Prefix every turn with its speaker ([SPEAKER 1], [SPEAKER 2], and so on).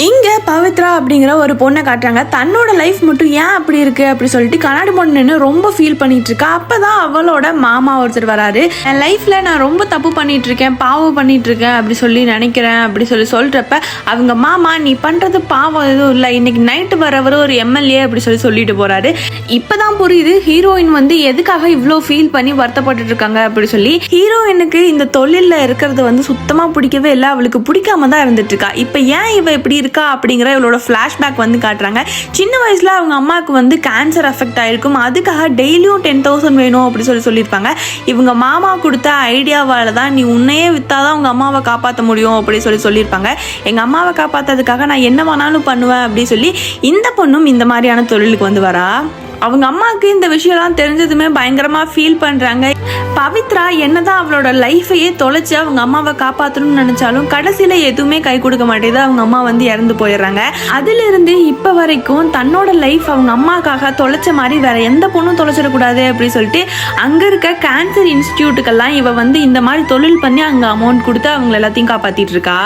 [SPEAKER 1] இங்கே பவித்ரா அப்படிங்கிற ஒரு பொண்ணை காட்டுறாங்க. தன்னோட லைஃப் மட்டும் ஏன் அப்படி இருக்குது அப்படி சொல்லிட்டு கண்ணாடி பொண்ணு ரொம்ப ஃபீல் பண்ணிட்டு இருக்கா. அப்போ தான் அவளோட மாமா ஒருத்தர் வராரு. என் லைஃப்பில் நான் ரொம்ப தப்பு பண்ணிட்டு இருக்கேன், பாவம் பண்ணிட்டு இருக்கேன் அப்படி சொல்லி நினைக்கிறேன் அப்படி சொல்கிறப்ப அவங்க மாமா, நீ பண்ணுறது பாவம் எதுவும் இல்லை, இன்னைக்கு நைட்டு வரவர் ஒரு எம்எல்ஏ அப்படி சொல்லிட்டு போகிறாரு. இப்போ தான் புரியுது ஹீரோயின் வந்து எதுக்காக இவ்வளோ ஃபீல் பண்ணி வருத்தப்பட்டு இருக்காங்க அப்படி சொல்லி. ஹீரோயினுக்கு இந்த தொழிலில் இருக்கிறது வந்து சுத்தமாக பிடிக்கவே இல்லை, அவளுக்கு பிடிக்காம தான் இருந்துட்டு இருக்கா. இப்போ ஏன் இவ இப்படி இருக்கா அப்படிங்கிற இவளோட ஃப்ளாஷ்பேக் வந்து காட்டுறாங்க. சின்ன வயசுல அவங்க அம்மாவுக்கு வந்து கேன்சர் அஃபெக்ட் ஆயிருக்கும், அதுக்காக டெய்லியும் 10,000 வேணும் அப்படி சொல்லியிருப்பாங்க. இவங்க மாமா கொடுத்த ஐடியாவால தான் நீ உன்னையே வித்தாதான் உங்க அம்மாவை காப்பாற்ற முடியும் அப்படி சொல்லியிருப்பாங்க. எங்க அம்மாவை காப்பாற்றதுக்காக நான் என்ன வேணாலும் பண்ணுவேன் அப்படி சொல்லி இந்த பொண்ணும் இந்த மாதிரியான தொழிலுக்கு வந்து வரா. அவங்க அம்மாவுக்கு இந்த விஷயம்லாம் தெரிஞ்சதுமே பயங்கரமாக ஃபீல் பண்ணுறாங்க. பவித்ரா என்னதான் அவளோட லைஃபையே தொலைச்சி அவங்க அம்மாவை காப்பாற்றணும்னு நினச்சாலும் கடைசியில் எதுவுமே கை கொடுக்க மாட்டேது. அவங்க அம்மா வந்து இறந்து போயிடுறாங்க. அதிலிருந்து இப்போ வரைக்கும் தன்னோட லைஃப் அவங்க அம்மாக்காக தொலைச்ச மாதிரி வேற எந்த பொண்ணும் தொலைச்சிடக்கூடாது அப்படின்னு சொல்லிட்டு அங்கே இருக்க கேன்சர் இன்ஸ்டியூட்டுக்கெல்லாம் இவ வந்து இந்த மாதிரி தொழில் பண்ணி அங்கே அமௌண்ட் கொடுத்து அவங்கள எல்லாத்தையும் காப்பாற்றிட்டு இருக்கா.